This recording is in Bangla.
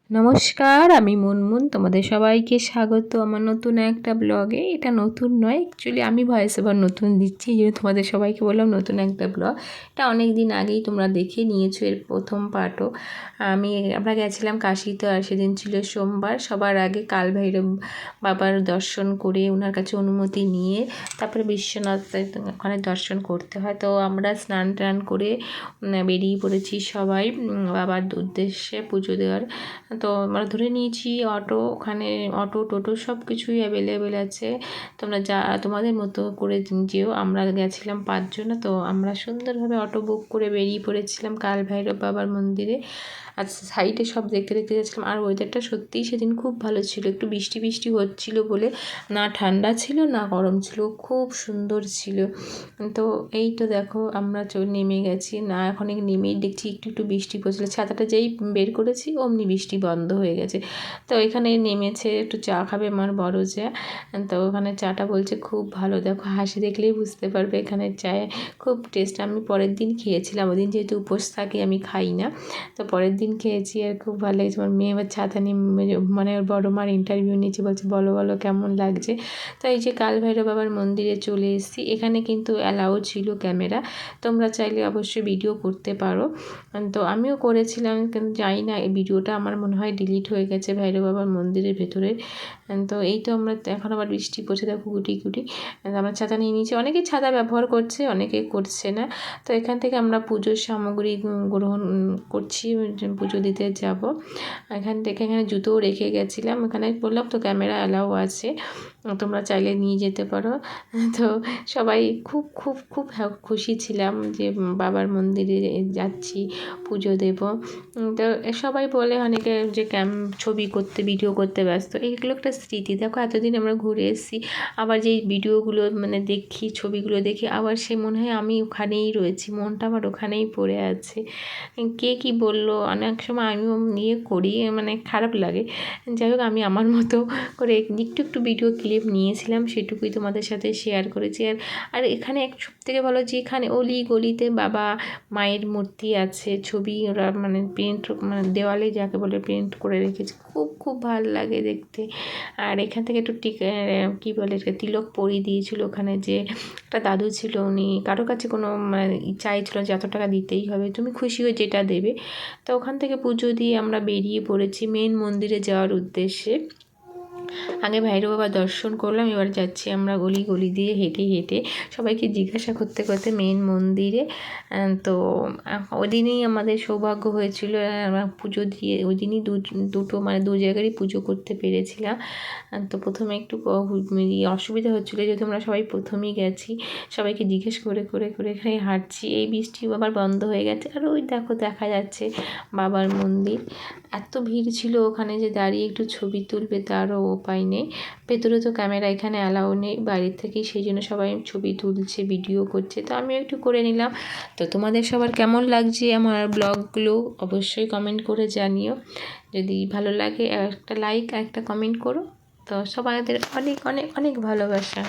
নমস্কার, আমি মুনমুন। তোমাদের সবাইকে স্বাগত আমার নতুন একটা ব্লগে। এটা নতুন নয়, অ্যাকচুয়ালি আমি ভয়েস ওভার নতুন দিচ্ছি, এই জন্য তোমাদের সবাইকে বললাম নতুন একটা ব্লগ। এটা অনেক দিন আগেই তোমরা দেখে নিয়েছো, এর প্রথম পার্টও। আমরা গেছিলাম কাশিতে, আর সেদিন ছিল সোমবার। সবার আগে কালভৈরব বাবার দর্শন করে, ওনার কাছে অনুমতি নিয়ে তারপরে বিশ্বনাথ ওখানে দর্শন করতে হয়। তো আমরা স্নান টান করে বেরিয়ে পড়েছি সবাই বাবার উদ্দেশ্যে পুজো দেওয়ার। তো আমরা ধরে নিয়েছি অটো, ওখানে অটো টোটো সব কিছুই অ্যাভেলেবেল আছে। তোমরা তোমাদের মতো করে যেও। আমরা গেছিলাম 5 জন, তো আমরা সুন্দরভাবে অটো বুক করে বেরিয়ে পড়েছিলাম কালভৈরব বাবার মন্দিরে। আর সাইডে সব দেখতে দেখতে যাচ্ছিলাম। আর ওয়েদারটা সত্যিই সেদিন খুব ভালো ছিল, একটু বৃষ্টি বৃষ্টি হচ্ছিল বলে, না ঠান্ডা ছিল না গরম ছিল, খুব সুন্দর ছিল। তো এই তো দেখো আমরা নেমে গেছি, না এখন নেমেই দেখছি একটু একটু বৃষ্টি পড়ছিল। ছাতাটা যেই বের করেছি অমনি বৃষ্টি বন্ধ হয়ে গেছে। তো এখানে নেমেছে, একটু চা খাবে আমার বড় যা। তো ওখানে চাটা বলছে খুব ভালো, দেখো হাসি দেখলেই বুঝতে পারবে এখানে চায়ে খুব টেস্ট। আমি পরের দিন খেয়েছিলাম, ওই দিন যেহেতু উপোস থাকে আমি খাই না, তো পরের দিন খেয়েছি আর খুব ভালো লেগেছে। আমার মেয়ে এবার ছাতা নিয়ে মানে ওর বড় মার ইন্টারভিউ নিচ্ছে, বলছে বলো বলো কেমন লাগছে। তো এই যে কালভৈরব বাবার মন্দিরে চলে এসেছি। এখানে কিন্তু অ্যালাউ ছিল ক্যামেরা, তোমরা চাইলে অবশ্যই ভিডিও করতে পারো। তো আমিও করেছিলাম, কিন্তু জানি না এই ভিডিওটা আমার মনে হয় ডিলিট হয়ে গেছে ভৈরব বাবার মন্দিরের ভেতরে। তো এই তো আমরা এখন আবার বৃষ্টি পড়ছে, দেখো গুটি গুটি। আমরা ছাতা নিয়ে নিয়েছি, অনেকেই ছাতা ব্যবহার করছে অনেকে করছে না। তো এখান থেকে আমরা পুজোর সামগ্রী গ্রহণ করছি, পুজো দিতে যাব। এখানে জুতোও রেখে গেছিলাম, এখানে বললাম তো ক্যামেরা অ্যালাউ আছে, তোমরা চাইলে নিয়ে যেতে পারো। তো সবাই খুব খুব খুব খুশি ছিলাম যে বাবার মন্দিরে যাচ্ছি, পুজো দেব। তো সবাই বলে অনেকে যে ছবি করতে ভিডিও করতে ব্যস্ত, এইগুলো একটা স্মৃতি। দেখো এতদিন আমরা ঘুরে এসেছি, আবার যেই ভিডিওগুলো মানে দেখি, ছবিগুলো দেখি, আবার সে মনে হয় আমি ওখানেই রয়েছি, মনটা আমার ওখানেই পড়ে আছে। কে কী বললো, অনেক সময় আমিও নিয়ে করি, মানে খারাপ লাগে। যাই হোক, আমি আমার মতো করে একটু একটু ভিডিও ক্লিপ নিয়েছিলাম, সেটুকুই তোমাদের সাথে শেয়ার করেছি। আর এখানে সবথেকে ভালো যে এখানে অলি গলিতে বাবা মায়ের মূর্তি আছে, ছবি ওরা মানে প্রিন্ট, মানে দেওয়ালে যাকে বলে প্রিন্ট করে রেখেছে, খুব খুব ভালো লাগে দেখতে। আর এখান থেকে একটু কী বলে তিলক পরিয়ে দিয়েছিল, ওখানে যে একটা দাদু ছিল, উনি কারো কাছে কোনো মানে চাইছিল যে এত টাকা দিতেই হবে, তুমি খুশি হয়ে যেটা দেবে। তো ওখান থেকে পুজো দিয়ে আমরা বেরিয়ে পড়েছি মেন মন্দিরে যাওয়ার উদ্দেশ্যে। আগে ভৈরব বাবা দর্শন করলাম, এবার যাচ্ছি আমরা গলি গলি দিয়ে হেঁটে হেঁটে সবাইকে জিজ্ঞাসা করতে করতে মেন মন্দিরে। তো ওই দিনই আমাদের সৌভাগ্য হয়েছিল, আমরা পুজো দিয়ে ওই দিনই দুটো মানে দু জায়গারই পুজো করতে পেরেছিলাম। তো প্রথমে একটু অসুবিধা হচ্ছিলো, যেহেতু আমরা সবাই প্রথমেই গেছি, সবাইকে জিজ্ঞেস করে করে করে এখানে হাঁটছি। এই বৃষ্টি আবার বন্ধ হয়ে গেছে, আর ওই দেখো দেখা যাচ্ছে বাবার মন্দির। এত ভিড় ছিল ওখানে যে দাঁড়িয়ে একটু ছবি তুলবে তারও উপায় নেই। ভেতরে তো ক্যামেরা এখানে অ্যালাউ নেই, বাইরের থেকেই, সেই জন্য সবাই ছবি তুলছে, ভিডিও করছে, তো আমিও একটু করে নিলাম। তো তোমাদের সবার কেমন লাগছে আমার ব্লগগুলো অবশ্যই কমেন্ট করে জানিও। যদি ভালো লাগে একটা লাইক আর একটা কমেন্ট করো। তো সবাইদের অনেক অনেক অনেক ভালোবাসা।